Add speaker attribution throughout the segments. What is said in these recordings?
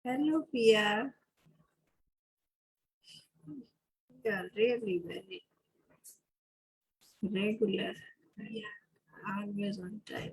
Speaker 1: Hello, Pia. You are really very regular. Yeah, always on time.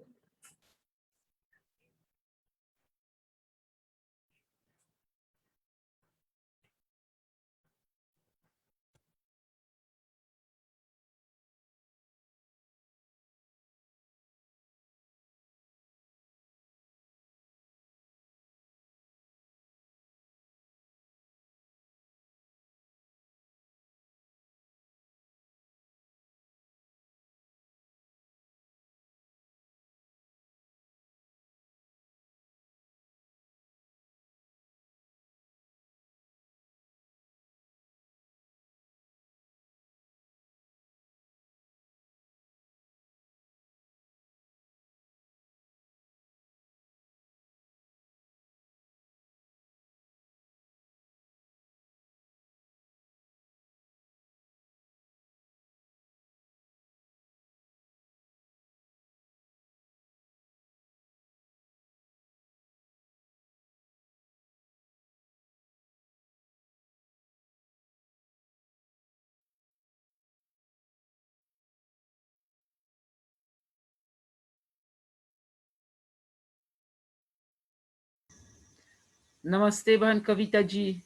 Speaker 2: Namaste, Bhan Kavita ji.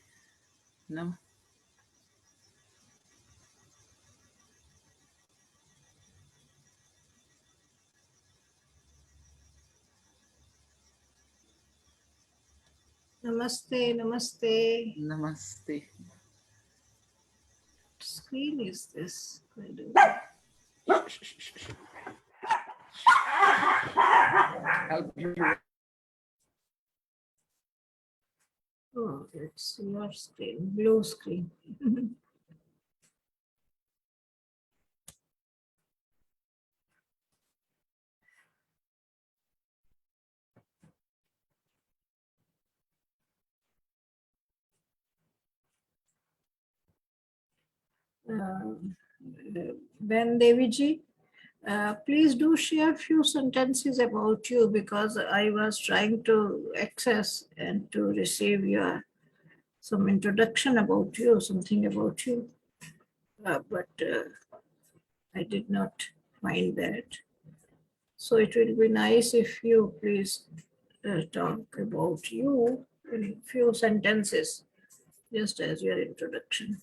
Speaker 1: Namaste, namaste.
Speaker 2: Namaste.
Speaker 1: What screen is this?
Speaker 2: Help you.
Speaker 1: Oh, it's your screen, blue screen. Ben Deviji, please do share few sentences about you, because I was trying to access and to receive your some introduction about you, something about you, but I did not find that. So it will be nice if you please talk about you in few sentences, just as your introduction.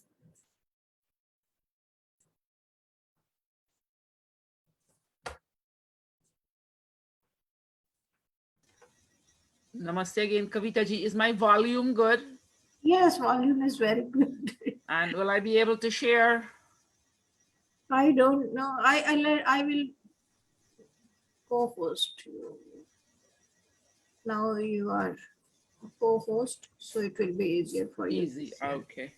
Speaker 2: Namaste again, Kavita ji. Is my volume good?
Speaker 1: Yes, volume is very good.
Speaker 2: And will I be able to share?
Speaker 1: I don't know. I will co-host you. Now you are co-host, so it will be easier for you.
Speaker 2: Easy. Okay.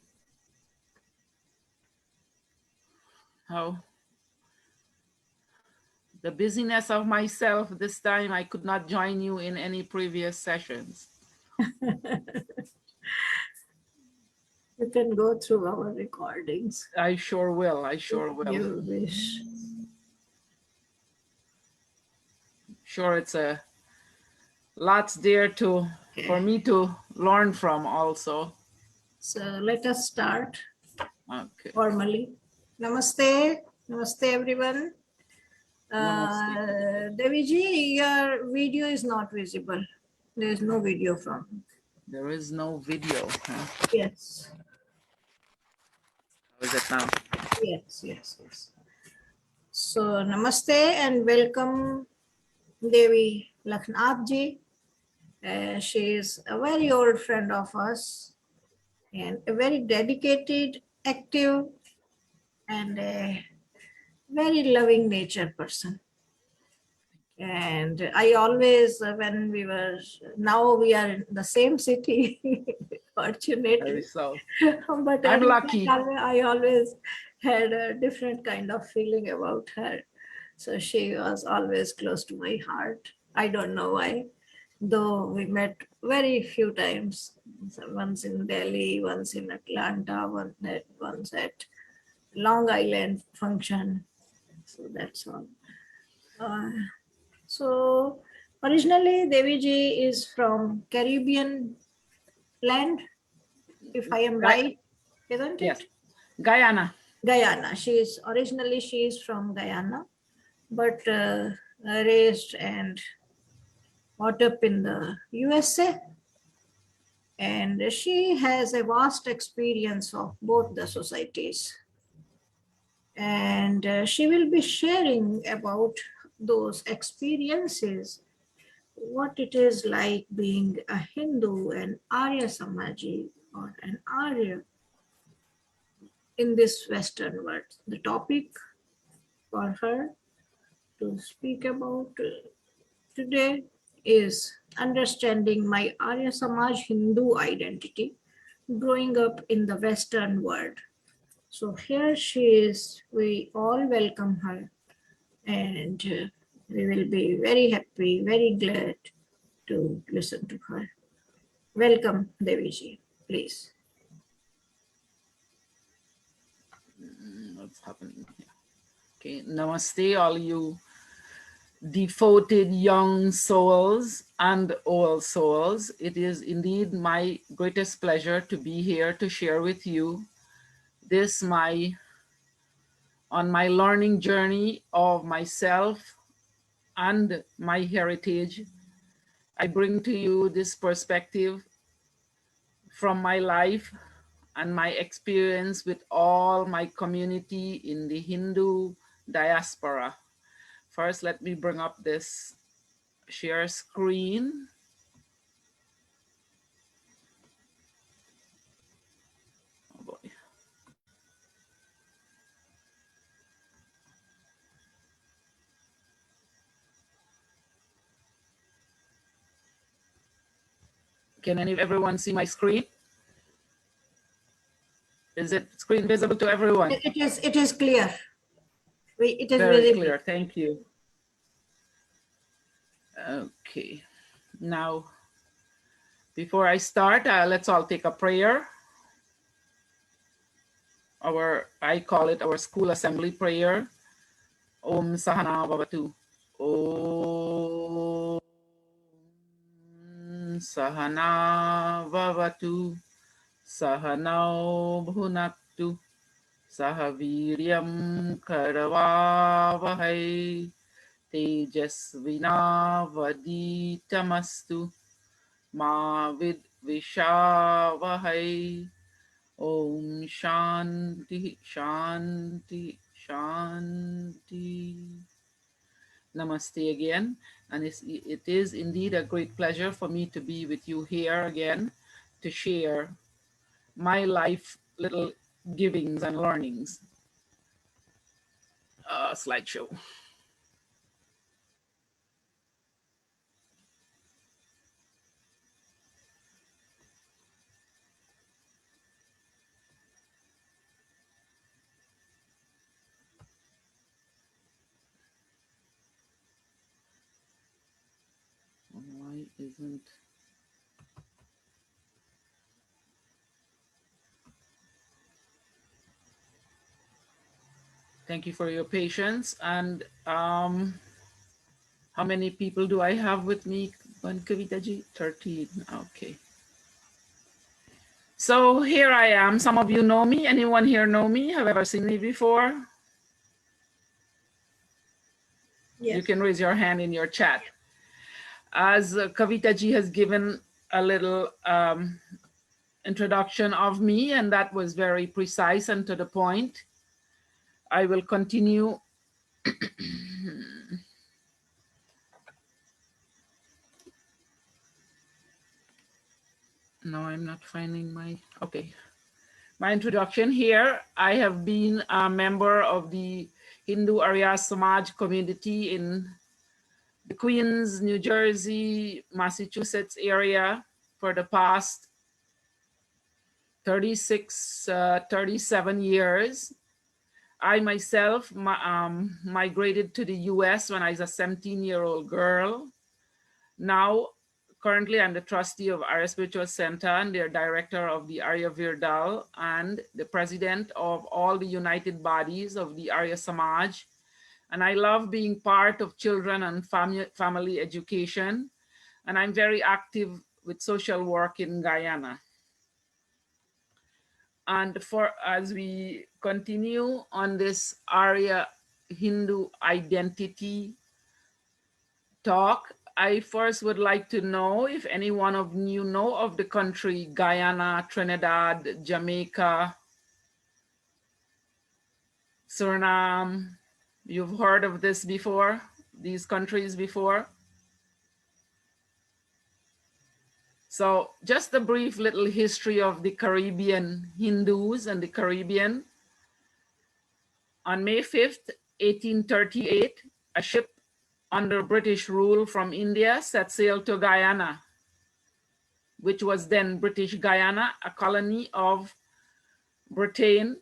Speaker 2: How? The busyness of myself this time, I could not join you in any previous sessions.
Speaker 1: You can go through our recordings.
Speaker 2: I sure will. I sure will.
Speaker 1: You wish.
Speaker 2: Sure, it's a lots there for me to learn from also.
Speaker 1: So let us start
Speaker 2: Okay.
Speaker 1: formally. Namaste. Namaste, everyone.
Speaker 2: Namaste.
Speaker 1: Deviji, your video is not visible. There is no video from.
Speaker 2: There is no video. Huh?
Speaker 1: Yes.
Speaker 2: How is it now?
Speaker 1: Yes. So, namaste and welcome Devi Lakhnauth ji. She is a very old friend of us and a very dedicated, active, and a very loving nature person. And I always, when now we are in the same city, fortunately.
Speaker 2: So.
Speaker 1: But
Speaker 2: I'm lucky.
Speaker 1: I always had a different kind of feeling about her. So she was always close to my heart. I don't know why, though we met very few times. Once in Delhi, once in Atlanta, once at Long Island function. So that's all. So originally Deviji is from Caribbean land, if I am right, isn't
Speaker 2: Yes,
Speaker 1: it?
Speaker 2: Guyana.
Speaker 1: Guyana. She is from Guyana, but raised and brought up in the USA. And she has a vast experience of both the societies. And she will be sharing about those experiences, what it is like being a Hindu, an Arya Samaji, or an Arya in this Western world. The topic for her to speak about today is understanding my Arya Samaj Hindu identity growing up in the Western world. So here she is. We all welcome her, and we will be very happy, very glad to listen to her. Welcome, Deviji, please.
Speaker 2: What's happening here? Okay, namaste, all you devoted young souls and old souls. It is indeed my greatest pleasure to be here to share with you this on my learning journey of myself and my heritage. I bring to you this perspective from my life and my experience with all my community in the Hindu diaspora. First, let me bring up this share screen. Oh boy. Can everyone see my screen? Is it screen visible to everyone?
Speaker 1: It is clear. It is
Speaker 2: Very
Speaker 1: visible.
Speaker 2: clear, thank you. Okay, now before I start, let's all take a prayer. I call it our school assembly prayer. Om Sahana Bhavatu. Om Sahana Bhavatu. Sahanau Bhunaktu. Sahaviryam Karavavahai. Tejasvinavaditamastu. Ma Vidvishavahai. Om Shanti Shanti Shanti. Namaste again, and it is indeed a great pleasure for me to be with you here again to share my life little givings and learnings. Slideshow. Why isn't... Thank you for your patience. And how many people do I have with me, Kavita ji? 13. Okay. So here I am. Some of you know me. Anyone here know me? Have ever seen me before? Yes. You can raise your hand in your chat. As Kavita ji has given a little introduction of me, and that was very precise and to the point, I will continue. No, I'm not finding my, okay. My introduction here. I have been a member of the Hindu Arya Samaj community in the Queens, New Jersey, Massachusetts area for the past 37 years. I myself migrated to the US when I was a 17-year-old girl. Now, currently I'm the trustee of Arya Spiritual Center and the director of the Ayurveda and the president of all the united bodies of the Arya Samaj. And I love being part of children and family education. And I'm very active with social work in Guyana. And for as we continue on this Arya Hindu identity talk, I first would like to know if any one of you know of the country Guyana, Trinidad, Jamaica, Suriname. You've heard of this before, these countries before? So just a brief little history of the Caribbean Hindus and the Caribbean. On May 5th, 1838, a ship under British rule from India set sail to Guyana, which was then British Guyana, a colony of Britain,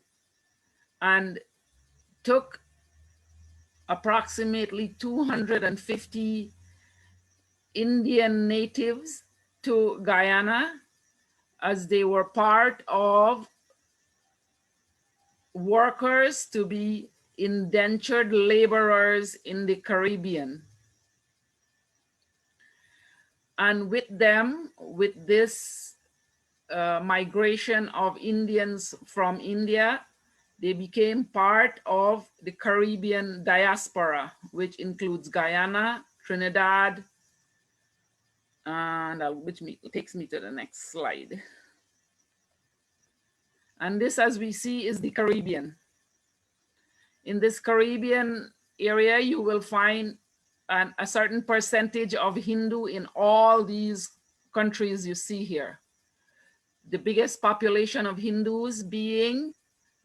Speaker 2: and took approximately 250 Indian natives to Guyana as they were part of workers to be indentured laborers in the Caribbean. And with them, with this migration of Indians from India, they became part of the Caribbean diaspora, which includes Guyana, Trinidad, and which takes me to the next slide. And this, as we see, is the Caribbean. In this Caribbean area, you will find a certain percentage of Hindu in all these countries you see here. The biggest population of Hindus being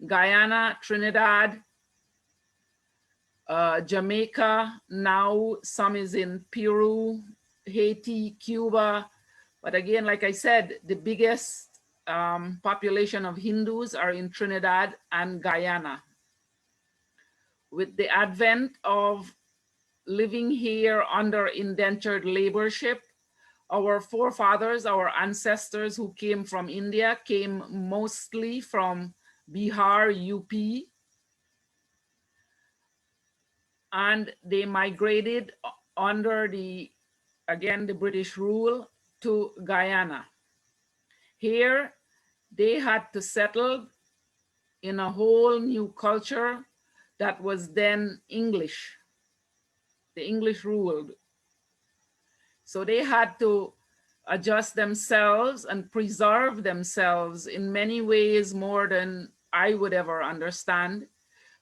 Speaker 2: Guyana, Trinidad, Jamaica, now some is in Peru, Haiti, Cuba. But again, like I said, the biggest population of Hindus are in Trinidad and Guyana. With the advent of living here under indentured laborship, our forefathers, our ancestors who came from India came mostly from Bihar, UP, and they migrated under the British rule to Guyana. Here, they had to settle in a whole new culture that was then English. The English ruled. So they had to adjust themselves and preserve themselves in many ways more than I would ever understand.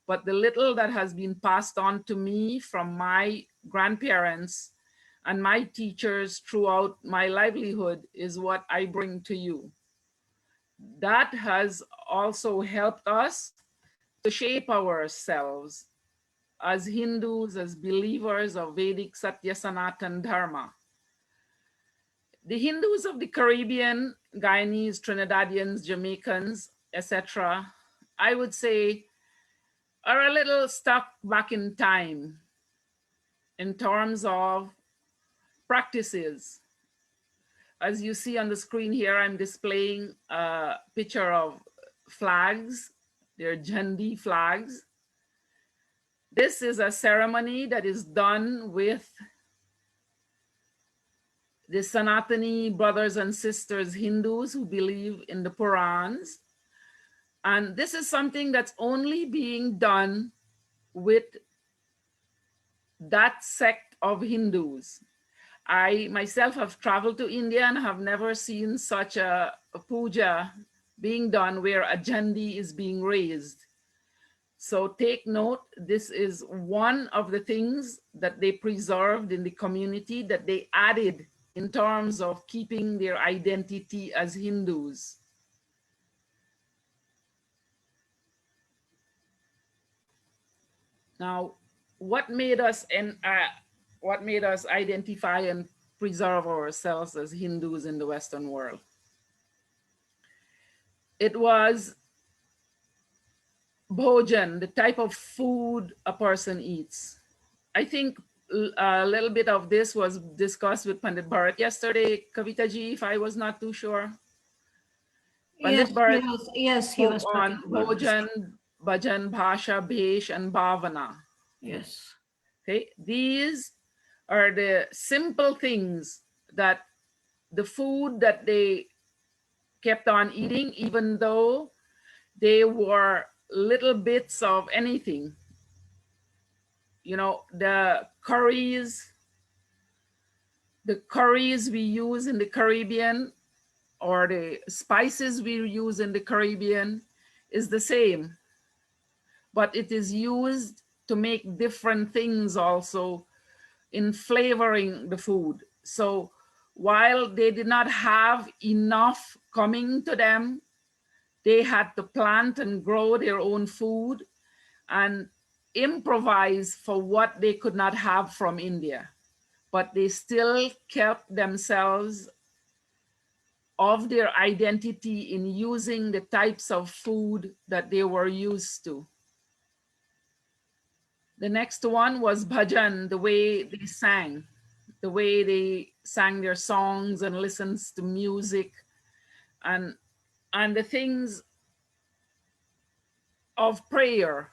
Speaker 2: But the little that has been passed on to me from my grandparents and my teachers throughout my livelihood is what I bring to you. That has also helped us to shape ourselves as Hindus, as believers of Vedic Satya Sanatan Dharma. The Hindus of the Caribbean, Guyanese, Trinidadians, Jamaicans, etc., I would say are a little stuck back in time in terms of practices. As you see on the screen here, I'm displaying a picture of flags. They're Jandi flags. This is a ceremony that is done with the Sanatani brothers and sisters, Hindus who believe in the Purans. And this is something that's only being done with that sect of Hindus. I myself have traveled to India and have never seen such a puja being done where a Jandi is being raised. So take note, this is one of the things that they preserved in the community that they added in terms of keeping their identity as Hindus. Now, what made us identify and preserve ourselves as Hindus in the Western world? It was bhojan, the type of food a person eats. I think a little bit of this was discussed with Pandit Bharat yesterday, Kavita ji, if I was not too sure. Pandit Bharat
Speaker 1: yes, he was
Speaker 2: on bhojan, bhajan, bhasha, bhesh, and bhavana.
Speaker 1: Yes.
Speaker 2: Okay, these are the simple things that the food that they kept on eating, even though They wore little bits of anything. You know, the curries we use in the Caribbean, or the spices we use in the Caribbean, is the same, but it is used to make different things also in flavoring the food. So while they did not have enough coming to them, they had to plant and grow their own food and improvise for what they could not have from India. But they still kept themselves of their identity in using the types of food that they were used to. The next one was bhajan, the way they sang, the way they sang their songs and listens to music, and the things of prayer.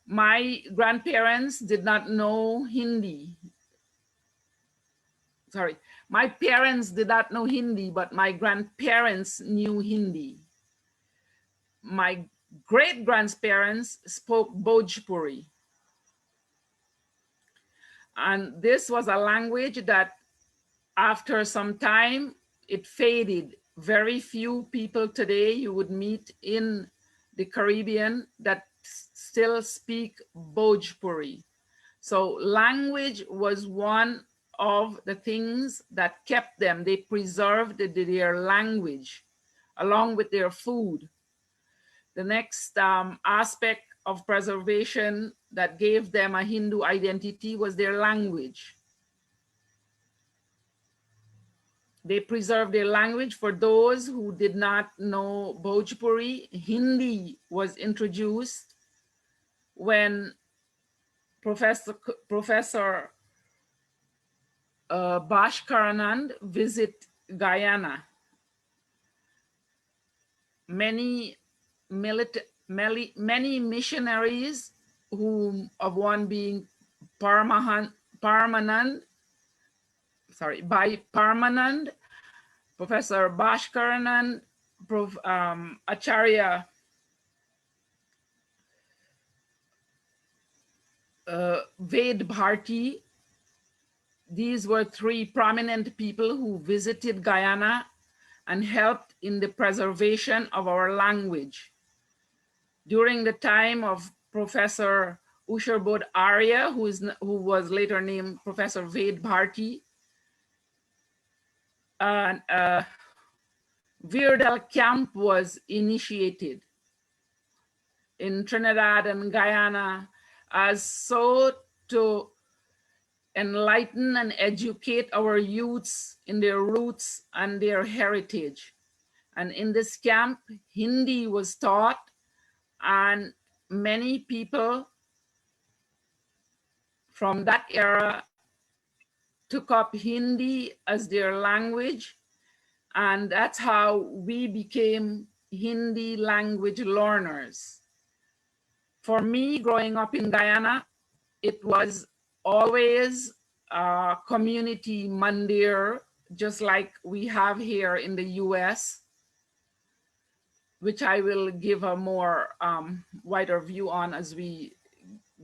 Speaker 2: My grandparents did not know Hindi. Sorry, my parents did not know Hindi, but my grandparents knew Hindi. My great-grandparents spoke Bhojpuri. And this was a language that after some time, it faded. Very few people today you would meet in the Caribbean that still speak Bhojpuri. So language was one of the things that kept them. They preserved their language along with their food. The next aspect of preservation that gave them a Hindu identity was their language. They preserved their language. For those who did not know Bhojpuri, Hindi was introduced when Professor Bhashkaranand visit Guyana. Many missionaries, whom of one being Parmanand, Professor Bhashkaranand, Acharya Ved Bharti. These were three prominent people who visited Guyana and helped in the preservation of our language. During the time of Professor Usherbodh Arya, who was later named Professor Ved Bharti, Virdal Camp was initiated in Trinidad and Guyana as so to enlighten and educate our youths in their roots and their heritage. And in this camp, Hindi was taught, and many people from that era took up Hindi as their language, and that's how we became Hindi language learners. For me, growing up in Guyana, it was always a community mandir, just like we have here in the US, which I will give a more wider view on as we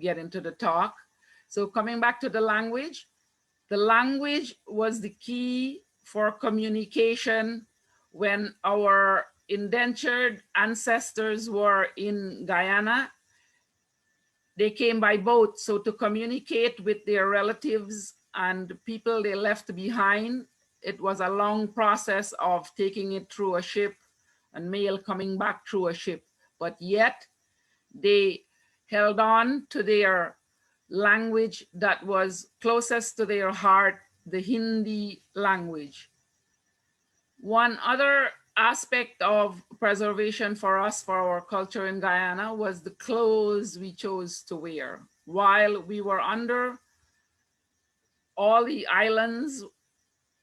Speaker 2: get into the talk. So coming back to the language was the key for communication when our indentured ancestors were in Guyana. They came by boat, so to communicate with their relatives and people they left behind, it was a long process of taking it through a ship and mail coming back through a ship. But yet they held on to their language that was closest to their heart, the Hindi language. One other aspect of preservation for us, for our culture in Guyana, was the clothes we chose to wear. While we were under all the islands,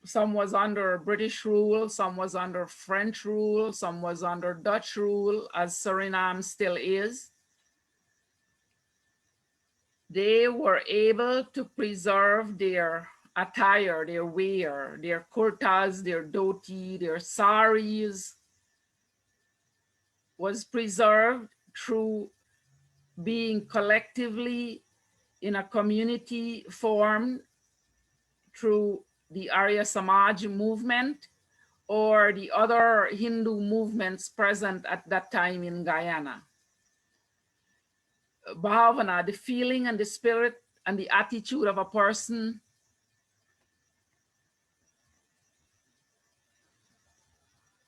Speaker 2: some was under British rule, some was under French rule, some was under Dutch rule, as Suriname still is. They were able to preserve their attire, their wear, their kurtas, their dhoti, their saris. was preserved through being collectively in a community formed through the Arya Samaj movement or the other Hindu movements present at that time in Guyana. Bhavana, the feeling and the spirit and the attitude of a person,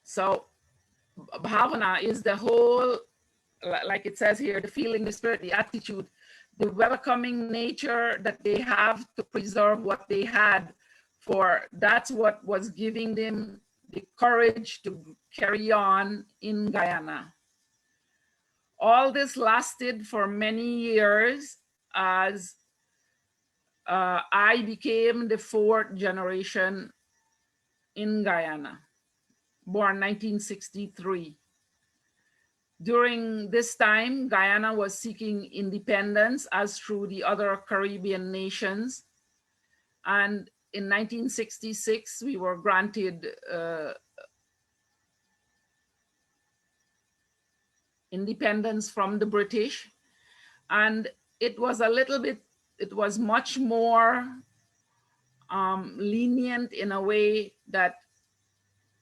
Speaker 2: so bhavana is the whole, like it says here, the feeling, the spirit, the attitude, the welcoming nature that they have to preserve what they had, for that's what was giving them the courage to carry on in Guyana. All this lasted for many years as I became the fourth generation in Guyana, born 1963. During this time, Guyana was seeking independence as through the other Caribbean nations. And in 1966, we were granted independence from the British. And it was a little bit, it was much more lenient in a way that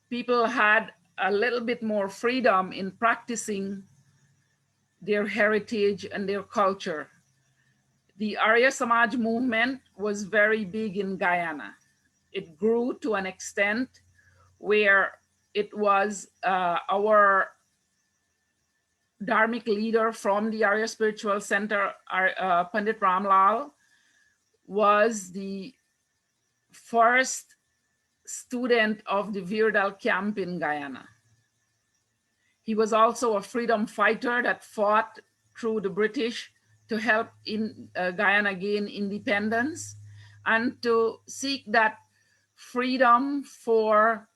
Speaker 2: people had a little bit more freedom in practicing their heritage and their culture. The Arya Samaj movement was very big in Guyana. It grew to an extent where it was our Dharmic leader from the Arya Spiritual Center, Pandit Ramlal, was the first student of the Virdal camp in Guyana. He was also a freedom fighter that fought through the British to help in Guyana gain independence and to seek that freedom for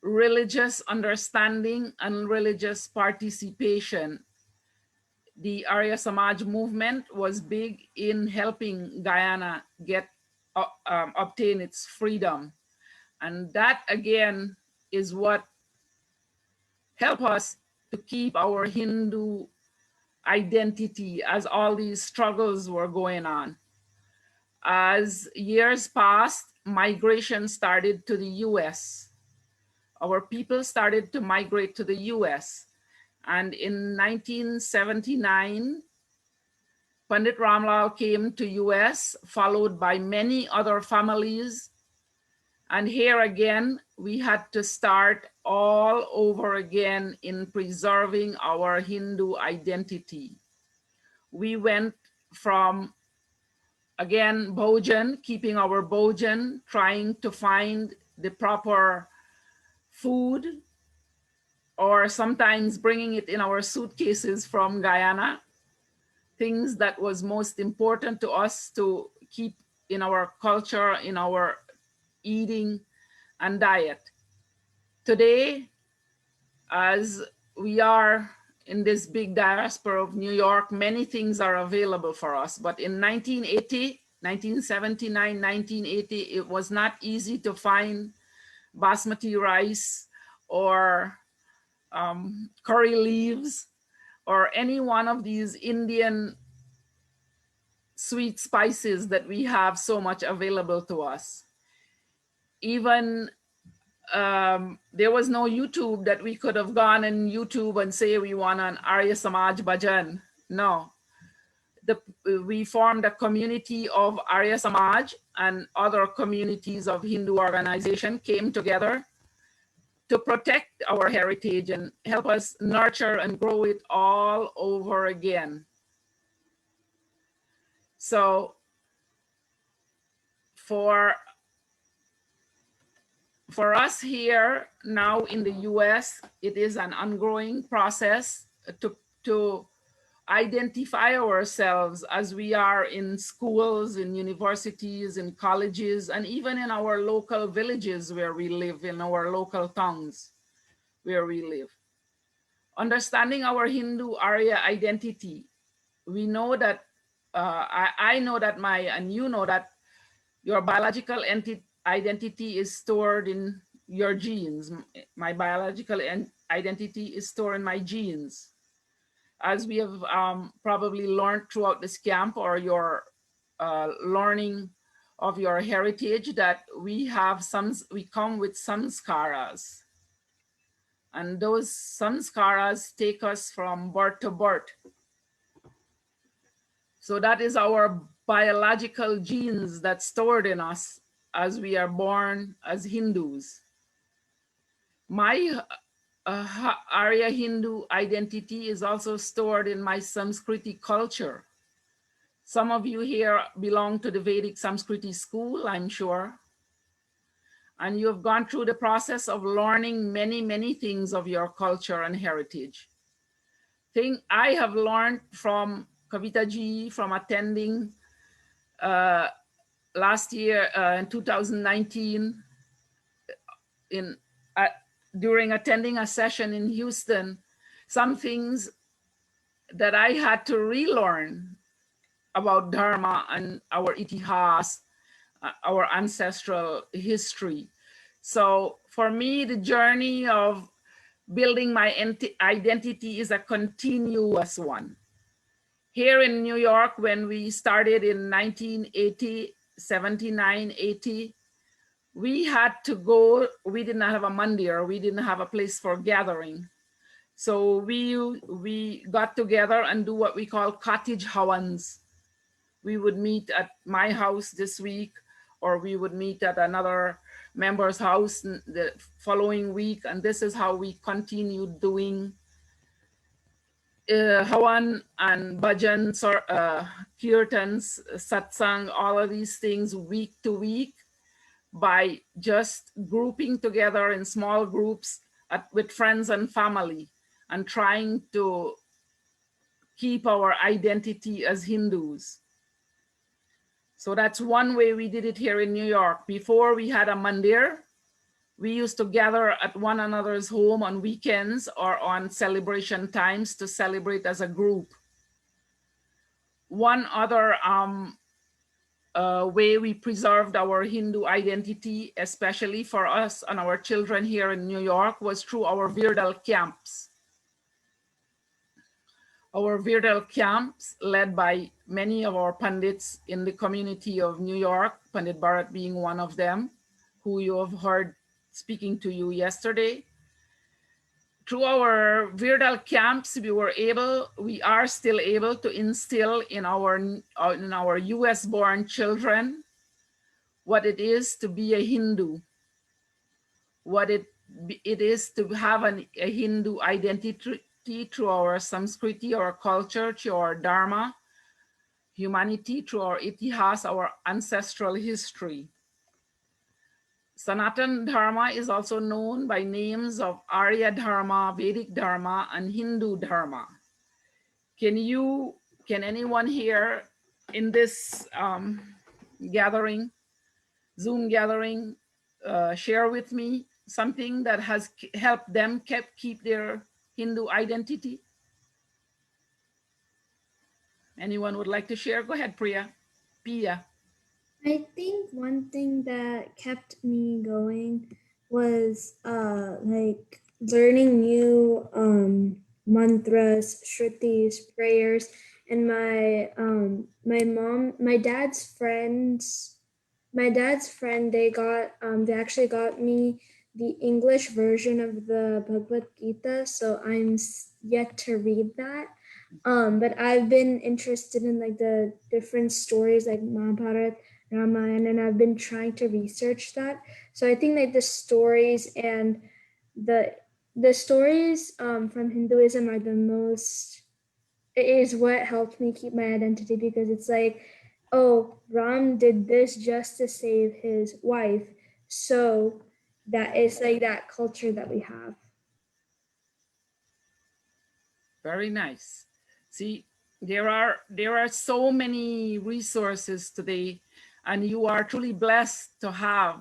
Speaker 2: religious understanding and religious participation. The Arya Samaj movement was big in helping Guyana get obtain its freedom. And that again is what helped us to keep our Hindu identity as all these struggles were going on. As years passed, migration started to the US. Our people started to migrate to the US. And in 1979, Pandit Ramlal came to US, followed by many other families. And here again, we had to start all over again in preserving our Hindu identity. We went from, again, Bhojan, keeping our Bhojan, trying to find the proper food, or sometimes bringing it in our suitcases from Guyana, things that was most important to us to keep in our culture, in our eating and diet. Today, as we are in this big diaspora of New York, many things are available for us. But in 1980, 1979, 1980, it was not easy to find basmati rice or curry leaves or any one of these Indian sweet spices that we have so much available to us. Even there was no YouTube that we could have gone on YouTube and say we want an Arya Samaj bhajan. No. We formed a community of Arya Samaj, and other communities of Hindu organization came together to protect our heritage and help us nurture and grow it all over again. So for us here now in the US, it is an ongoing process to identify ourselves as we are in schools, in universities, in colleges, and even in our local villages where we live, in our local towns where we live. Understanding our Hindu Arya identity, we know that, I know that and you know that your biological identity is stored in your genes. My biological identity is stored in my genes. As we have probably learned throughout this camp or your learning of your heritage, that we come with samskaras. And those samskaras take us from birth to birth. So that is our biological genes that's stored in us as we are born as Hindus. My Arya Hindu identity is also stored in my Sanskriti culture. Some of you here belong to the Vedic Sanskriti school, I'm sure. And you have gone through the process of learning many, many things of your culture and heritage. Thing I have learned from Kavita ji, from attending last year in 2019, during attending a session in Houston, some things that I had to relearn about Dharma and our itihas, our ancestral history. So for me, the journey of building my identity is a continuous one. Here in New York, when we started in 1980, 79, 80, we had to go, we didn't have a mandir, we didn't have a place for gathering. So we got together and do what we call cottage hawans. We would meet at my house this week, or we would meet at another member's house the following week. And this is how we continued doing hawan and bhajans or kirtans, satsang, all of these things week to week, by just grouping together in small groups with friends and family and trying to keep our identity as Hindus. So that's one way we did it here in New York. Before we had a mandir, we used to gather at one another's home on weekends or on celebration times to celebrate as a group. One other way we preserved our Hindu identity, especially for us and our children here in New York, was through our Virdal camps. Our Virdal camps, led by many of our Pandits in the community of New York, Pandit Bharat being one of them, who you have heard speaking to you yesterday. Through our Virdal camps, we are still able to instill in our US-born children what it is to be a Hindu, what it is to have a Hindu identity through our Sanskriti, our culture, through our Dharma, humanity, through our itihas, our ancestral history. Sanatan Dharma is also known by names of Arya Dharma, Vedic Dharma, and Hindu Dharma. Can anyone here in this gathering, Zoom gathering, share with me something that has helped them keep their Hindu identity? Anyone would like to share? Go ahead, Priya. Pia.
Speaker 3: I think one thing that kept me going was like learning new mantras, shrutis, prayers, and my dad's friend, they actually got me the English version of the Bhagavad Gita, so I'm yet to read that. But I've been interested in like the different stories like Mahabharata, Ramayana, and I've been trying to research that. So I think like the stories and the stories from Hinduism are it is what helped me keep my identity, because it's like, oh, Ram did this just to save his wife. So that is like that culture that we have.
Speaker 2: Very nice. See, there are so many resources today, and you are truly blessed to have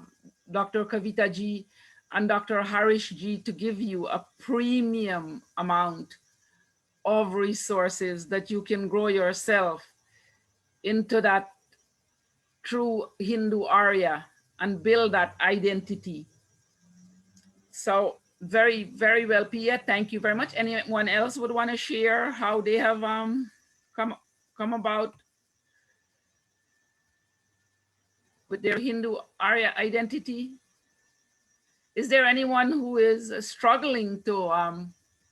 Speaker 2: Dr. Kavita ji and Dr. Harish ji to give you a premium amount of resources that you can grow yourself into that true Hindu Arya and build that identity. So Very, very well, Pia. Thank you very much. Anyone else would want to share how they have come about with their Hindu Arya identity? Is there anyone who is struggling to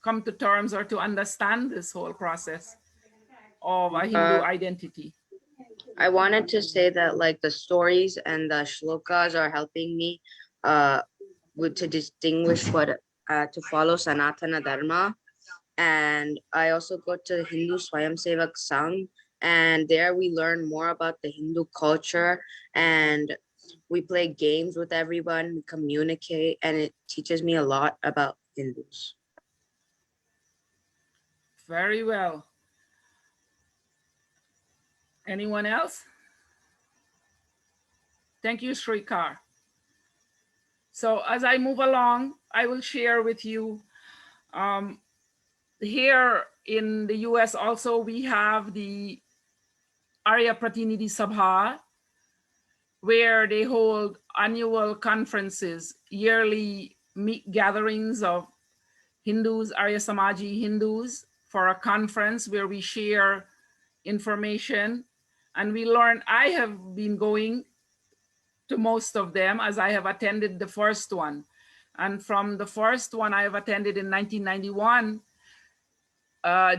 Speaker 2: come to terms or to understand this whole process of a Hindu identity?
Speaker 4: I wanted to say that like the stories and the shlokas are helping me to distinguish what to follow Sanatana Dharma. And I also go to the Hindu Swayamsevak Sangh, and there we learn more about the Hindu culture, and we play games with everyone, we communicate, and it teaches me a lot about Hindus.
Speaker 2: Very well. Anyone else? Thank you, Shrikar. So as I move along, I will share with you, here in the US also, we have the Arya Pratinidhi Sabha, where they hold annual conferences, yearly gatherings of Hindus, Arya Samaji Hindus, for a conference where we share information and we learn. I have been going to most of them, as I have attended the first one. And from the first one I have attended in 1991,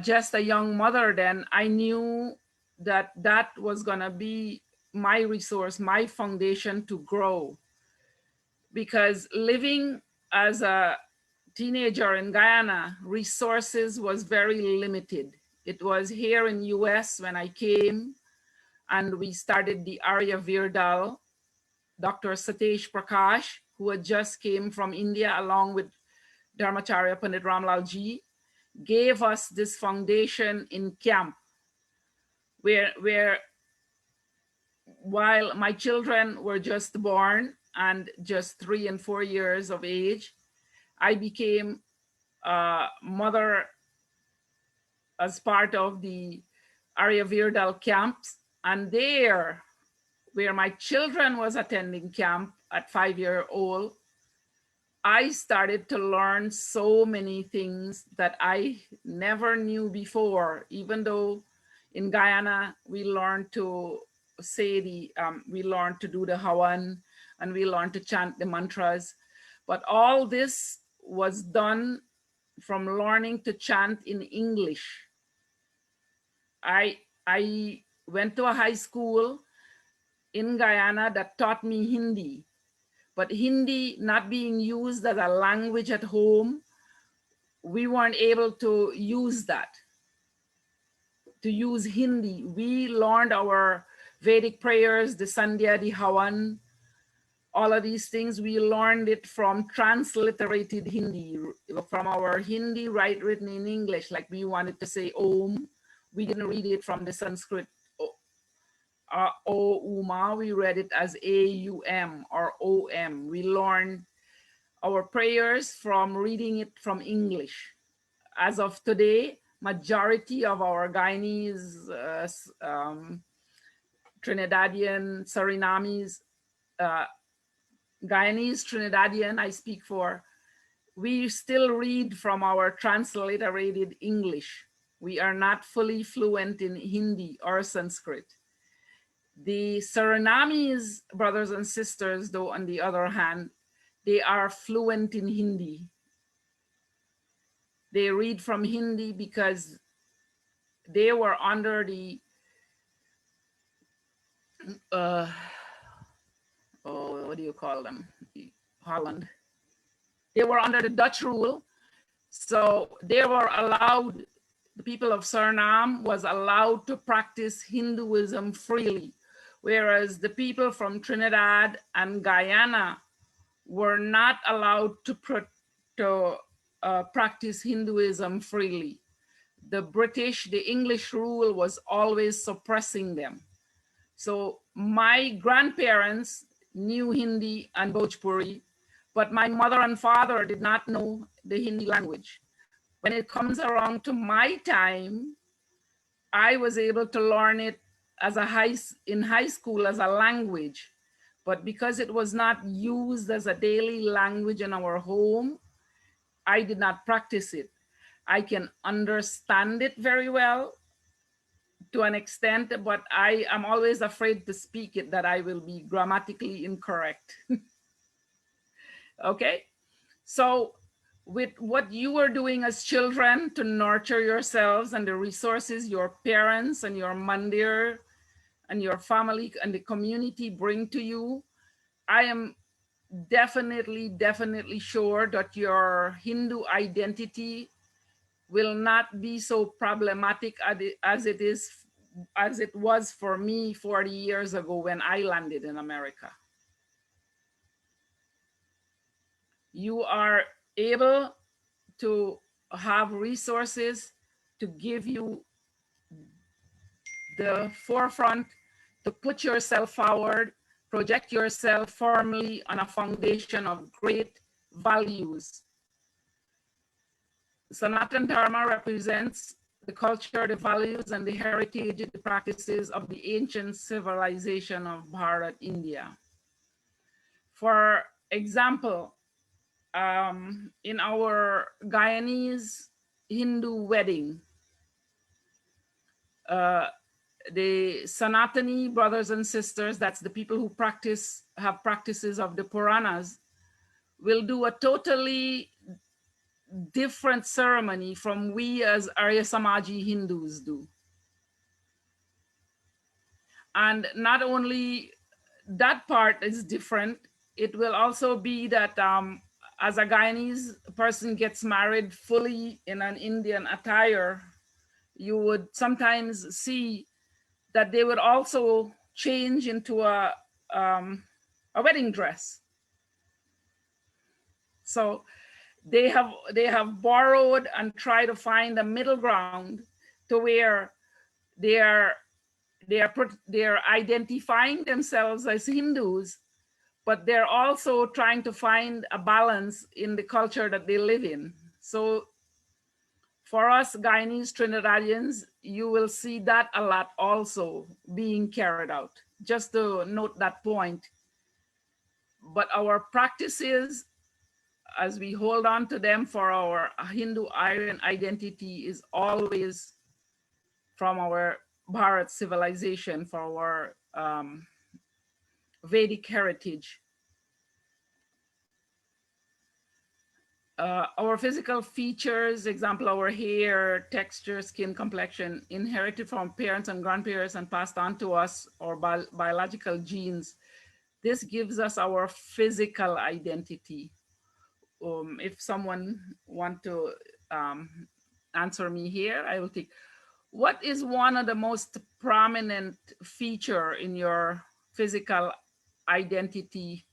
Speaker 2: just a young mother then, I knew that that was gonna be my resource, my foundation to grow. Because living as a teenager in Guyana, resources was very limited. It was here in US when I came and we started the Arya Virdal. Dr. Satesh Prakash, who had just came from India along with Dharmacharya Pandit Ramlal Ji, gave us this foundation in camp where while my children were just born and just 3 and 4 years of age, I became a mother as part of the Arya Virdal camps. And there, where my children was attending camp at 5-year-old, I started to learn so many things that I never knew before, even though in Guyana, we learned to say we learned to do the Hawan and we learned to chant the mantras. But all this was done from learning to chant in English. I went to a high school in Guyana that taught me Hindi, but Hindi not being used as a language at home, we weren't able to use that, to use Hindi. We learned our Vedic prayers, the Sandhya, the Havan, all of these things, we learned it from transliterated Hindi, from our Hindi written in English, like we wanted to say Om. We didn't read it from the Sanskrit O-Uma, we read it as A-U-M or O-M. We learned our prayers from reading it from English. As of today, majority of our Guyanese, Trinidadian, Surinamis, Guyanese, Trinidadian, I speak for, we still read from our transliterated English. We are not fully fluent in Hindi or Sanskrit. The Surinamis, brothers and sisters, though, on the other hand, they are fluent in Hindi. They read from Hindi because they were under the, what do you call them? Holland. They were under the Dutch rule. So they were allowed, the people of Suriname was allowed to practice Hinduism freely, whereas the people from Trinidad and Guyana were not allowed to practice Hinduism freely. The British, the English rule was always suppressing them. So my grandparents knew Hindi and Bhojpuri, but my mother and father did not know the Hindi language. When it comes around to my time, I was able to learn it as in high school as a language, but because it was not used as a daily language in our home, I did not practice it. I can understand it very well to an extent, but I am always afraid to speak it, that I will be grammatically incorrect. Okay, so with what you were doing as children to nurture yourselves and the resources your parents and your mandir and your family and the community bring to you, I am definitely sure that your Hindu identity will not be so problematic as it was for me 40 years ago when I landed in America. You are able to have resources to give you the forefront to put yourself forward, project yourself firmly on a foundation of great values. Sanatana Dharma represents the culture, the values, and the heritage, the practices of the ancient civilization of Bharat, India. For example, in our Guyanese Hindu wedding, the Sanatani brothers and sisters, that's the people who have practices of the Puranas, will do a totally different ceremony from we as Arya Samaji Hindus do. And not only that part is different, it will also be that as a Guyanese person gets married fully in an Indian attire, you would sometimes see that they would also change into a wedding dress. So they have borrowed and tried to find a middle ground to where they are identifying themselves as Hindus, but they're also trying to find a balance in the culture that they live in. So for us Guyanese Trinidadians, you will see that a lot also being carried out. Just to note that point. But our practices, as we hold on to them for our Hindu Aryan identity, is always from our Bharat civilization, for our Vedic heritage. Our physical features, example, our hair, texture, skin, complexion, inherited from parents and grandparents and passed on to us, or biological genes. This gives us our physical identity. If someone want to answer me here, I will think, what is one of the most prominent feature in your physical identity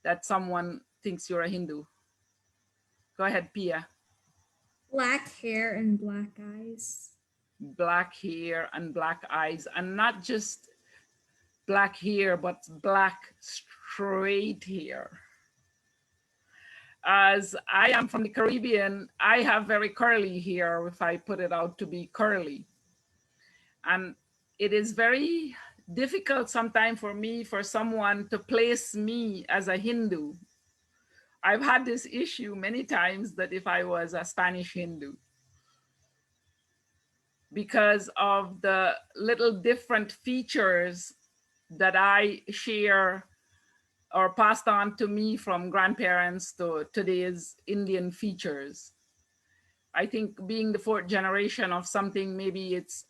Speaker 2: that someone thinks you're a Hindu? Go ahead, Pia.
Speaker 3: Black hair and black eyes.
Speaker 2: Black hair and black eyes, and not just black hair, but black straight hair. As I am from the Caribbean, I have very curly hair, if I put it out to be curly. And it is very difficult sometimes for someone to place me as a Hindu. I've had this issue many times, that if I was a Spanish Hindu, because of the little different features that I share or passed on to me from grandparents to today's Indian features. I think being the fourth generation of something, maybe it's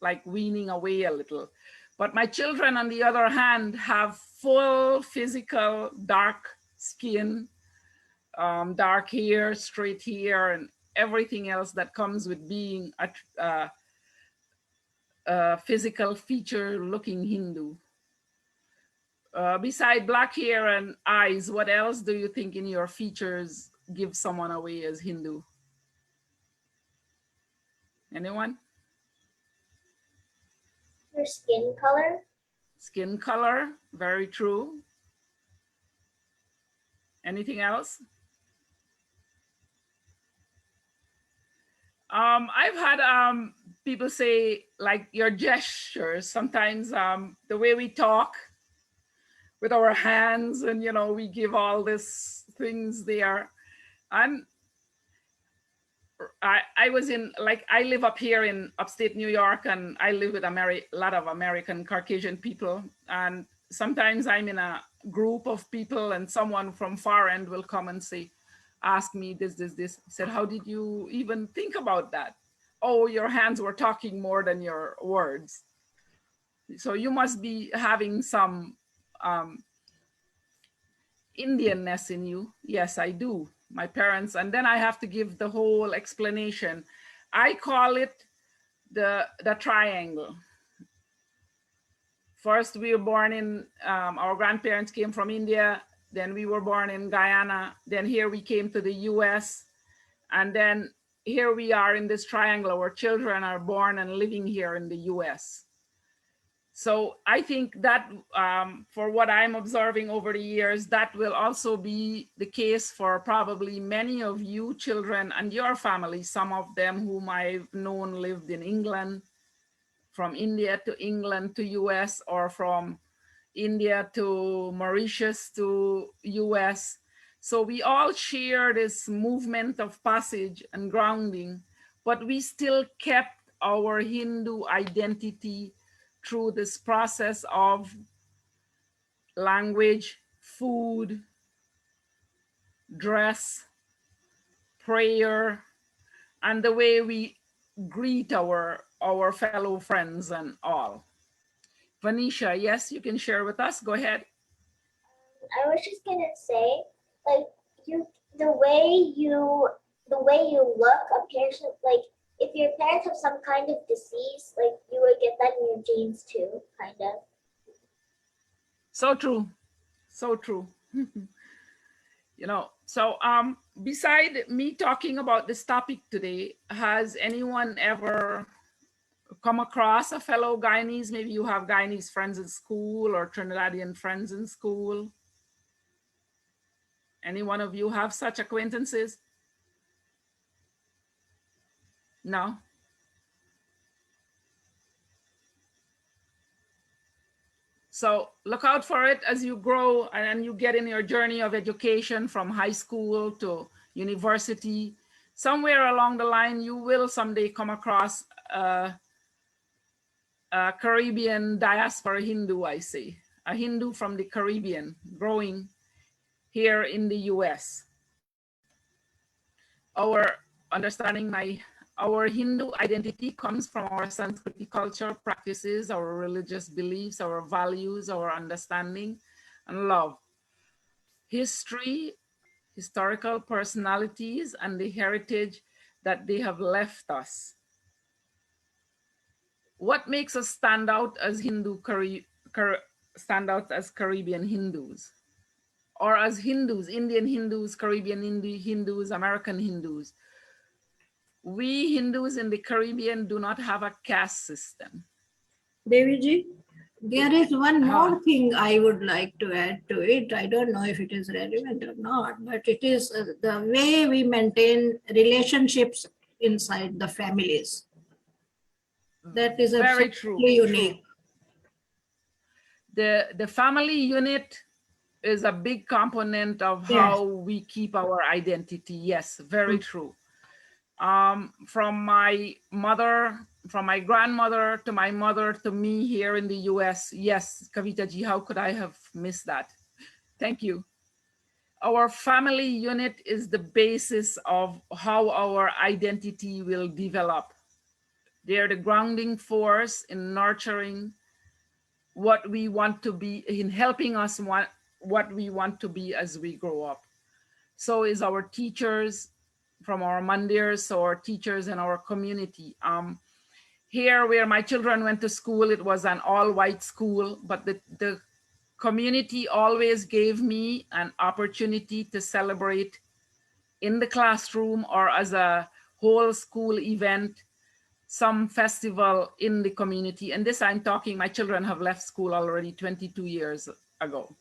Speaker 2: like weaning away a little. But my children, on the other hand, have full physical dark skin, dark hair, straight hair, and everything else that comes with being a physical feature looking Hindu. Beside black hair and eyes, what else do you think in your features gives someone away as Hindu? Anyone?
Speaker 5: Your skin color.
Speaker 2: Skin color, very true. Anything else? I've had people say, like, your gestures. Sometimes the way we talk with our hands, and we give all these things there. And I was in, like, I live up here in upstate New York, and I live with a lot of American Caucasian people. And sometimes I'm in a group of people and someone from far end will come and say, ask me this. I said, how did you even think about that? Oh, your hands were talking more than your words. So you must be having some Indianness in you. Yes, I do. My parents, and then I have to give the whole explanation. I call it the triangle. First, we were born in, our grandparents came from India, then we were born in Guyana, then here we came to the US, and then here we are in this triangle where children are born and living here in the US. So I think that for what I'm observing over the years, that will also be the case for probably many of you children and your family. Some of them whom I've known lived in England, from India to England to US, or from India to Mauritius to US. So we all share this movement of passage and grounding, but we still kept our Hindu identity through this process of language, food, dress, prayer, and the way we greet our fellow friends and all. Vanisha, yes, you can share with us. Go ahead.
Speaker 5: I was just gonna say, like, the way you look appears like if your parents have some kind of disease, like you would get that in your genes too, kind of.
Speaker 2: So true. So true. You know, so beside me talking about this topic today, has anyone ever come across a fellow Guyanese? Maybe you have Guyanese friends in school or Trinidadian friends in school. Any one of you have such acquaintances? No? So look out for it as you grow and you get in your journey of education from high school to university. Somewhere along the line, you will someday come across a Caribbean diaspora Hindu, I say, a Hindu from the Caribbean growing here in the US. Our understanding, our Hindu identity comes from our Sanskrit culture, practices, our religious beliefs, our values, our understanding, and love. History, historical personalities, and the heritage that they have left us. What makes us stand out as Caribbean Hindus? Or as Hindus, Indian Hindus, Caribbean Hindus, American Hindus? We Hindus in the Caribbean do not have a caste system.
Speaker 1: Deviji, there is one more thing I would like to add to it. I don't know if it is relevant or not, but it is the way we maintain relationships inside the families. That is
Speaker 2: very true.
Speaker 1: Unique.
Speaker 2: True. The family unit is a big component of how we keep our identity. Yes, very true. From my grandmother to my mother to me here in the US. Yes, Kavita ji, how could I have missed that? Thank you. Our family unit is the basis of how our identity will develop. They're the grounding force in nurturing what we want to be, in helping us what we want to be as we grow up. So is our teachers from our mandirs or teachers in our community. Here where my children went to school, it was an all-white school, but the community always gave me an opportunity to celebrate in the classroom or as a whole school event, some festival in the community. And this I'm talking, my children have left school already 22 years ago.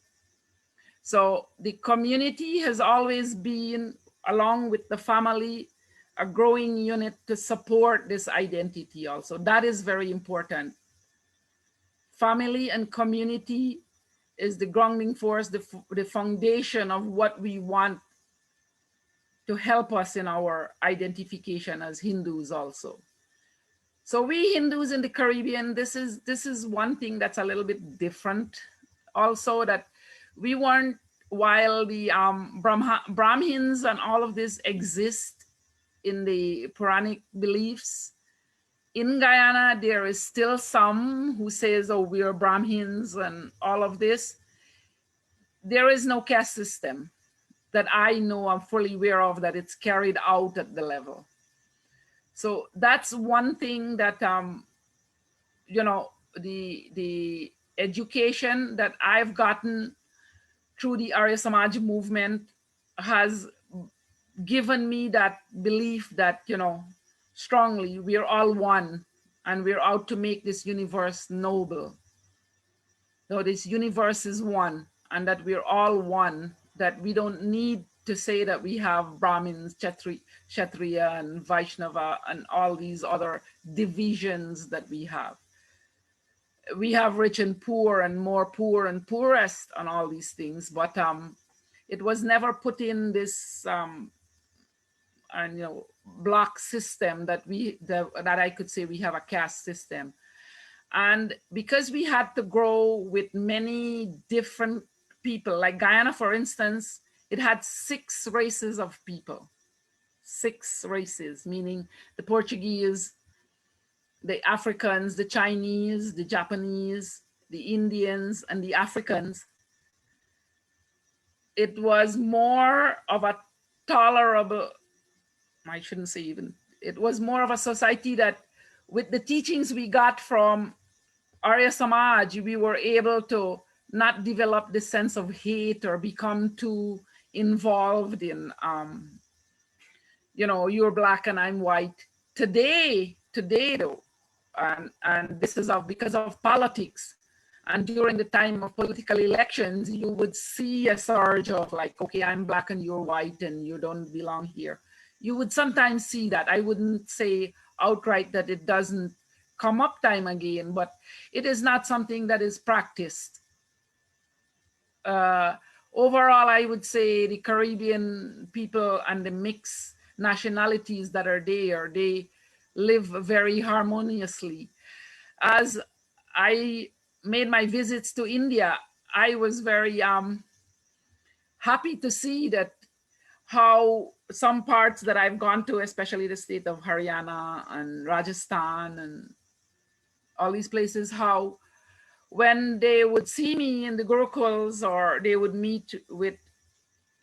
Speaker 2: So the community has always been, along with the family, a growing unit to support this identity also. That is very important. Family and community is the grounding force, the foundation of what we want to help us in our identification as Hindus also. So we Hindus in the Caribbean, this is one thing that's a little bit different also, that we weren't, while the Brahmins and all of this exist in the Puranic beliefs, in Guyana, there is still some who says, oh, we are Brahmins and all of this. There is no caste system that I know, I'm fully aware of, that it's carried out at the level. So that's one thing that, you know, the education that I've gotten through the Arya Samaj movement has given me that belief that, you know, strongly, we're all one and we're out to make this universe noble. So this universe is one, and that we're all one, that we don't need to say that we have Brahmins, Kshatriya and Vaishnava and all these other divisions that we have. We have rich and poor and more poor and poorest and all these things, but it was never put in this and you know, block system that that I could say we have a caste system. And because we had to grow with many different people, like Guyana, for instance, it had 6 races of people. 6 races, meaning the Portuguese, the Africans, the Chinese, the Japanese, the Indians, and the Africans. It was more of a tolerable, I shouldn't say even, it was more of a society that with the teachings we got from Arya Samaj, we were able to not develop this sense of hate or become too involved in, you know, you're black and I'm white. Today though, and this is because of politics. And during the time of political elections, you would see a surge of like, okay, I'm black and you're white and you don't belong here. You would sometimes see that. I wouldn't say outright that it doesn't come up time again, but it is not something that is practiced. Overall, I would say the Caribbean people and the mixed nationalities that are there, they live very harmoniously. As I made my visits to India, I was very happy to see that how some parts that I've gone to, especially the state of Haryana and Rajasthan and all these places, how when they would see me in the Gurukuls or they would meet with,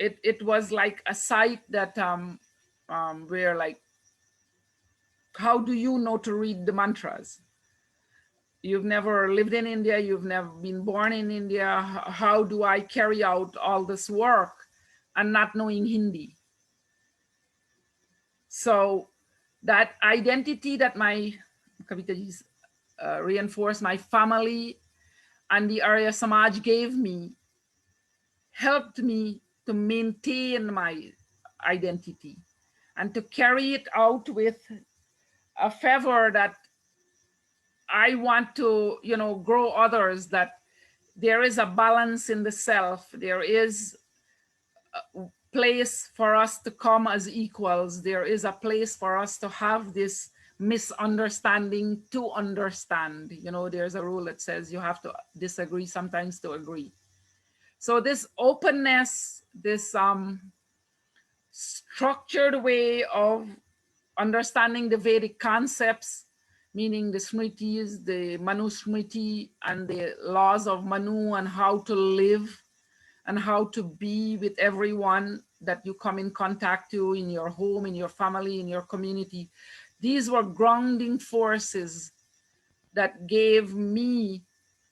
Speaker 2: it was like a sight that where like, how do you know to read the mantras? You've never lived in India, you've never been born in India. How do I carry out all this work and not knowing Hindi? So that identity that my Kavitaji's reinforced, my family and the Arya Samaj gave me, helped me to maintain my identity and to carry it out with a fervor that I want to, you know, grow others, that there is a balance in the self. There is a place for us to come as equals. There is a place for us to have this misunderstanding to understand. You know, there's a rule that says you have to disagree sometimes to agree. So this openness, this structured way of understanding the Vedic concepts, meaning the Smritis, the Manu Smriti, and the laws of Manu, and how to live and how to be with everyone that you come in contact to in your home, in your family, in your community. These were grounding forces that gave me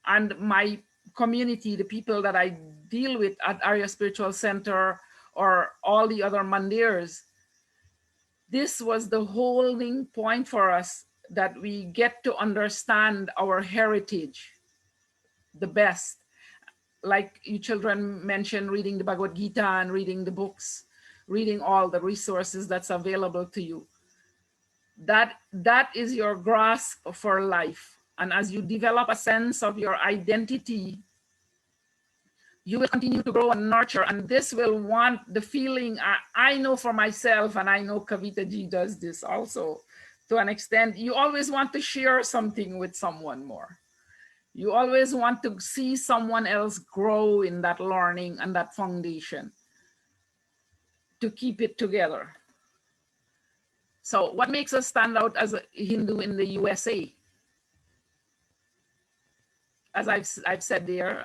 Speaker 2: and my community, the people that I deal with at Arya Spiritual Center or all the other mandirs, this was the holding point for us, that we get to understand our heritage the best. Like you children mentioned, reading the Bhagavad Gita and reading the books, reading all the resources that's available to you. That is your grasp for life. And as you develop a sense of your identity you will continue to grow and nurture, and this will want the feeling. I know for myself, and I know Kavita ji does this also to an extent, you always want to share something with someone more. You always want to see someone else grow in that learning and that foundation to keep it together. So what makes us stand out as a Hindu in the USA? As I've said there,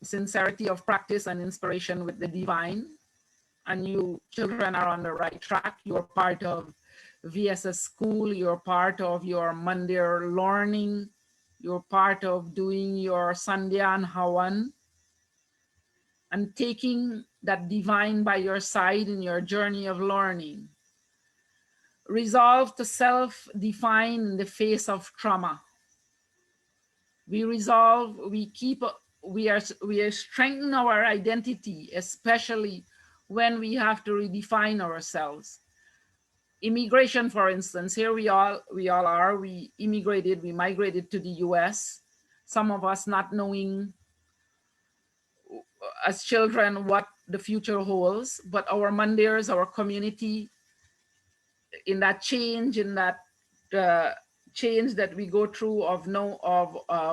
Speaker 2: sincerity of practice and inspiration with the divine. And you children are on the right track. You're part of VSS school. You're part of your Mandir learning. You're part of doing your Sandhya and Havan. And taking that divine by your side in your journey of learning. Resolve to self-define in the face of trauma. We resolve, we are strengthening our identity, especially when we have to redefine ourselves. Immigration, for instance, here we all are, we immigrated, we migrated to the US, some of us not knowing as children what the future holds, but our mandirs, our community, in that change, in that change that we go through of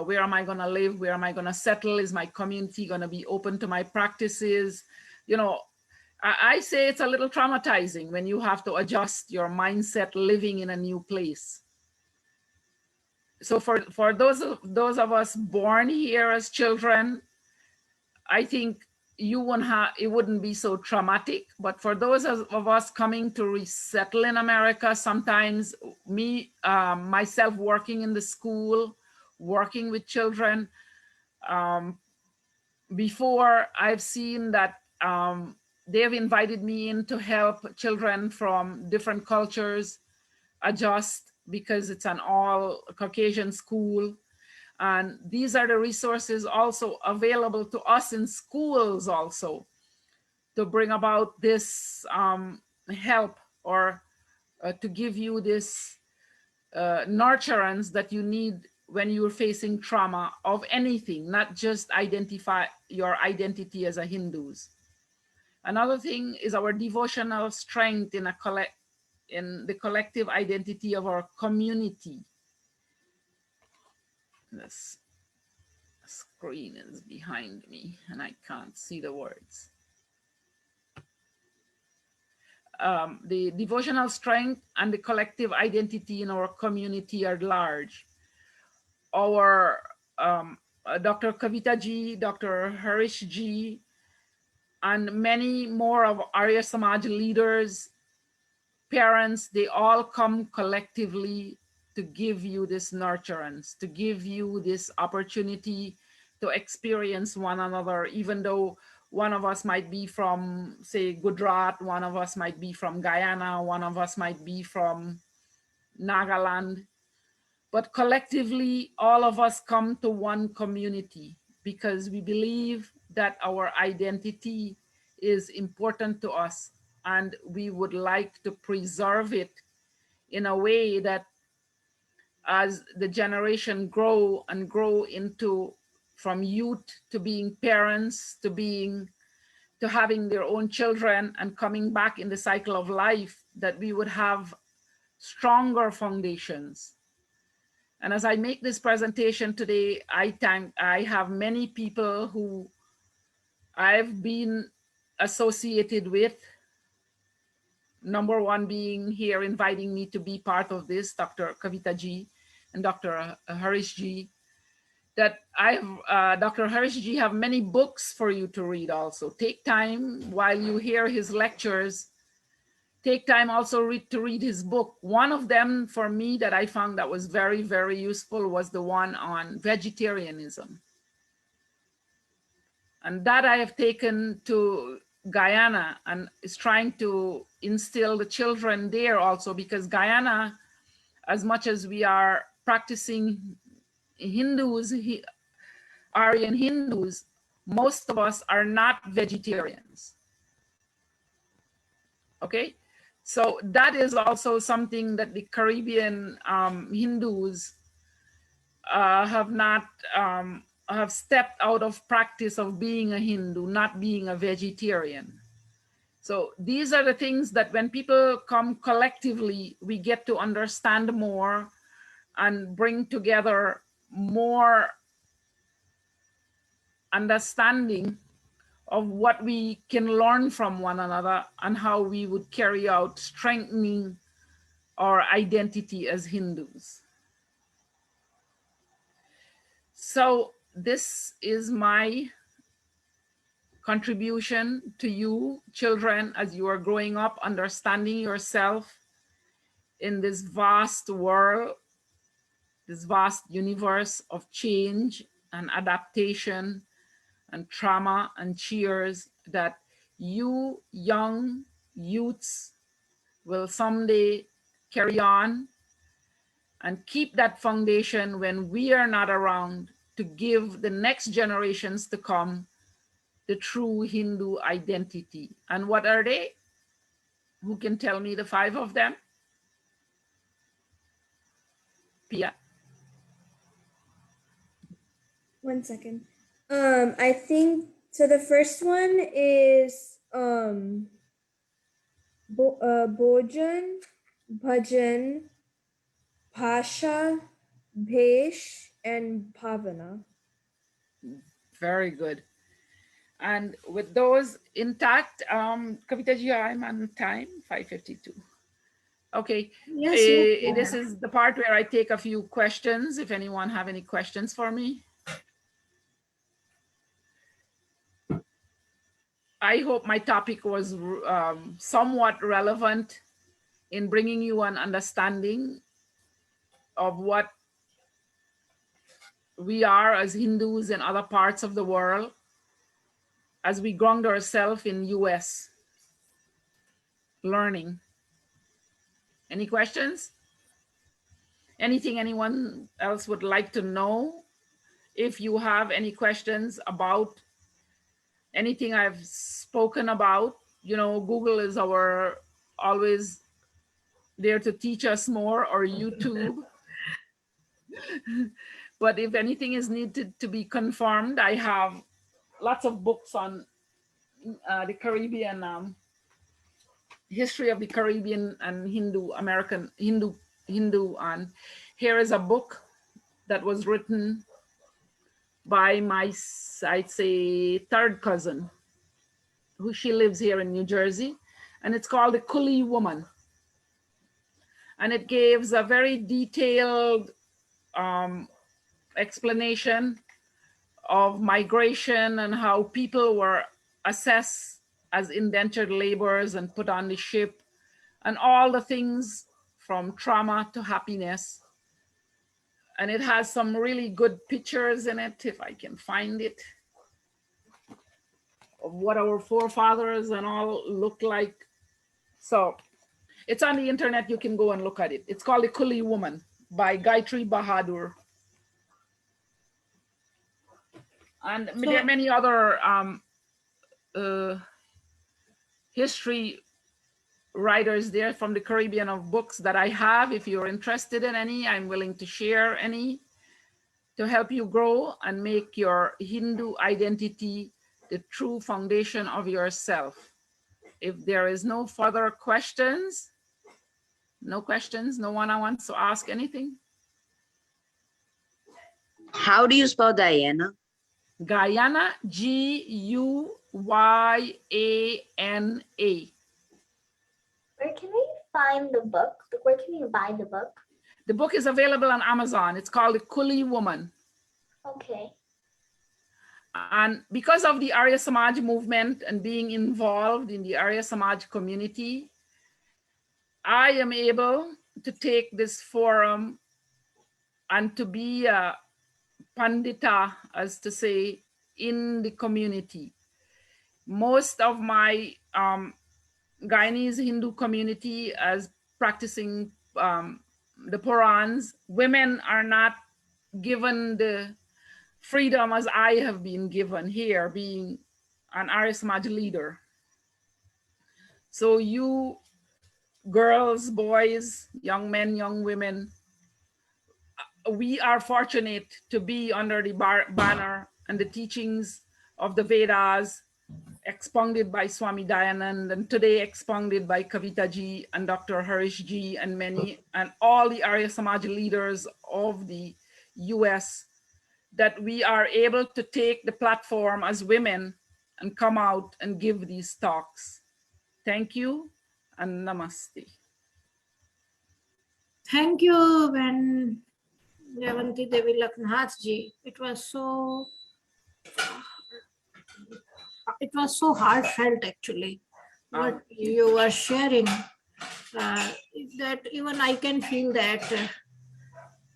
Speaker 2: where am I going to live, where am I going to settle, is my community going to be open to my practices? You know, I say it's a little traumatizing when you have to adjust your mindset living in a new place. So for those of us born here as children, I think it wouldn't be so traumatic. But for those of us coming to resettle in America, sometimes myself working in the school, working with children, before I've seen that they've invited me in to help children from different cultures adjust, because it's an all Caucasian school. And these are the resources also available to us in schools also to bring about this help, or to give you this nurturance that you need when you're facing trauma of anything, not just identify your identity as a Hindus. Another thing is our devotional strength in the collective identity of our community. This screen is behind me and I can't see the words. The devotional strength and the collective identity in our community are large. Our Dr. Kavita ji, Dr. Harish ji, and many more of Arya Samaj leaders, parents, they all come collectively to give you this nurturance, to give you this opportunity to experience one another, even though one of us might be from, say, Gujarat, one of us might be from Guyana, one of us might be from Nagaland. But collectively, all of us come to one community because we believe that our identity is important to us, and we would like to preserve it in a way that as the generation grow and grow into from youth to being parents to having their own children and coming back in the cycle of life, that we would have stronger foundations. And as I make this presentation today, I have many people who I've been associated with. Number one being here inviting me to be part of this, Dr. Kavita ji and Dr. Harish ji. That Dr. Harish ji have many books for you to read also. Take time while you hear his lectures. Take time also to read his book. One of them for me that I found that was very, very useful was the one on vegetarianism. And that I have taken to Guyana and is trying to instill the children there also, because Guyana, as much as we are practicing Hindus, Aryan Hindus, most of us are not vegetarians. Okay, so that is also something that the Caribbean Hindus have not have stepped out of practice of being a Hindu, not being a vegetarian. So these are the things that when people come collectively, we get to understand more and bring together more understanding of what we can learn from one another and how we would carry out strengthening our identity as Hindus. So this is my contribution to you children as you are growing up, understanding yourself in this vast world, this vast universe of change and adaptation and trauma and cheers that you young youths will someday carry on and keep that foundation when we are not around to give the next generations to come the true Hindu identity. And what are they? Who can tell me the 5 of them? Pia?
Speaker 3: 1 second. I think so. The first one is Bhojan, Bhajan, Pasha, Bhesh, and Bhavana.
Speaker 2: Very good. And with those intact, Kavita ji, I'm on time, 5:52. Okay,
Speaker 1: Yes, yes.
Speaker 2: this is the part where I take a few questions. If anyone have any questions for me. I hope my topic was somewhat relevant in bringing you an understanding of what we are as Hindus in other parts of the world as we ground ourselves in US learning. Any questions? Anything anyone else would like to know? If you have any questions about anything I've spoken about, you know, Google is our always there to teach us more, or YouTube. But if anything is needed to be confirmed, I have lots of books on the Caribbean, history of the Caribbean and Hindu. And here is a book that was written by my, I'd say, 3rd cousin, who she lives here in New Jersey, and it's called The Coolie Woman. And it gives a very detailed explanation of migration and how people were assessed as indentured laborers and put on the ship, and all the things from trauma to happiness. And it has some really good pictures in it, if I can find it, of what our forefathers and all look like. So it's on the internet, you can go and look at it. It's called The Coolie Woman by Gayatri Bahadur. And there are many other history writers there from the Caribbean of books that I have. If you're interested in any, I'm willing to share any to help you grow and make your Hindu identity the true foundation of yourself. If there is no further questions, no one wants to ask anything?
Speaker 4: How do you spell Diana?
Speaker 2: Guyana, Guyana.
Speaker 5: Where can we find the book? Where can we buy the book?
Speaker 2: The book is available on Amazon. It's called The Coolie Woman.
Speaker 5: Okay.
Speaker 2: And because of the Arya Samaj movement and being involved in the Arya Samaj community, I am able to take this forum and to be a pandita, as to say, in the community. Most of my Guyanese Hindu community, as practicing the Purans, women are not given the freedom as I have been given here, being an Arya Samaj leader. So you girls, boys, young men, young women, we are fortunate to be under the banner and the teachings of the Vedas, expounded by Swami Dayanand, and today expounded by Kavita ji and Dr. Harish ji and many, and all the Arya Samaj leaders of the US, that we are able to take the platform as women and come out and give these talks. Thank you and namaste.
Speaker 1: Thank you, when Yavanti Devi Lakhnauth ji. It was so heartfelt actually what you were sharing. That even I can feel that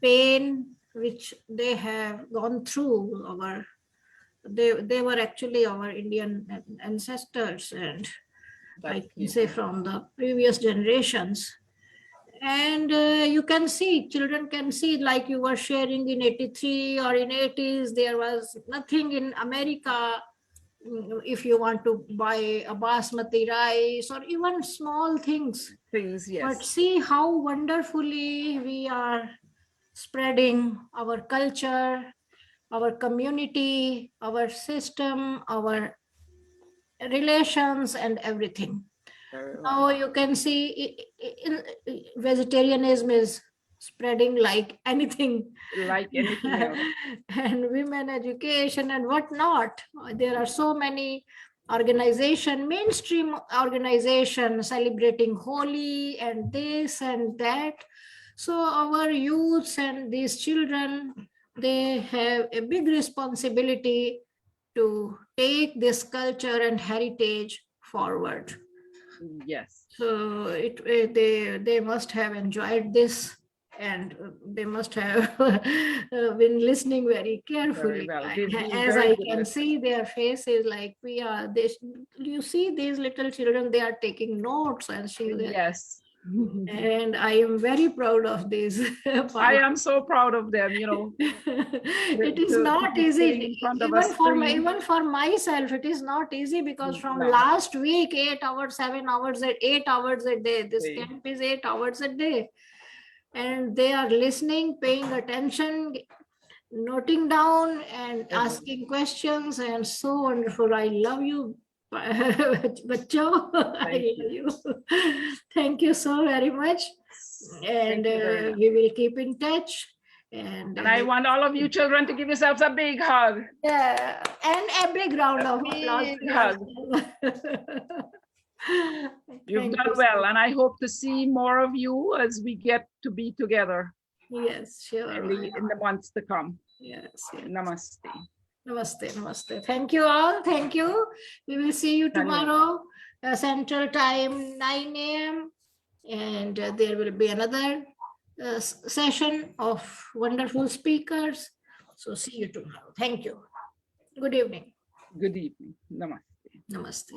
Speaker 1: pain which they have gone through. They were actually our Indian ancestors, and I can say from the previous generations. And you can see, children can see, like you were sharing in 83 or in 80s, there was nothing in America. If you want to buy a basmati rice or even small things.
Speaker 2: Yes.
Speaker 1: But see how wonderfully we are spreading our culture, our community, our system, our relations, and everything. Now you can see vegetarianism is spreading like anything.
Speaker 2: Like anything else.
Speaker 1: And women education and whatnot. There are so many organization, mainstream organization celebrating Holi and this and that. So our youths and these children, they have a big responsibility to take this culture and heritage forward.
Speaker 2: Yes.
Speaker 1: So they must have enjoyed this, and they must have been listening very carefully.
Speaker 2: Very well.
Speaker 1: As I can see their faces, like we are. You see these little children; they are taking notes, and
Speaker 2: yes.
Speaker 1: And I am very proud of this.
Speaker 2: I am so proud of them. You know,
Speaker 1: it is not easy. Even for myself, it is not easy, because from last week, 8 hours, 7 hours, 8 hours a day. This camp is 8 hours a day, and they are listening, paying attention, noting down, and asking questions, and so wonderful. I love you. Bacho, I love you. Thank you so very much. And we will keep in touch. And
Speaker 2: I want all of you children to give yourselves a big hug.
Speaker 1: Yeah, and a big round of applause.
Speaker 2: Big hug. You've done well, and I hope to see more of you as we get to be together.
Speaker 1: Yes, sure.
Speaker 2: In the months to come.
Speaker 1: Yes.
Speaker 2: Namaste.
Speaker 1: Namaste, namaste. Thank you all. Thank you. We will see you tomorrow, Central Time, 9 a.m. And there will be another session of wonderful speakers. So see you tomorrow. Thank you. Good evening.
Speaker 2: Good evening. Namaste.
Speaker 1: Namaste.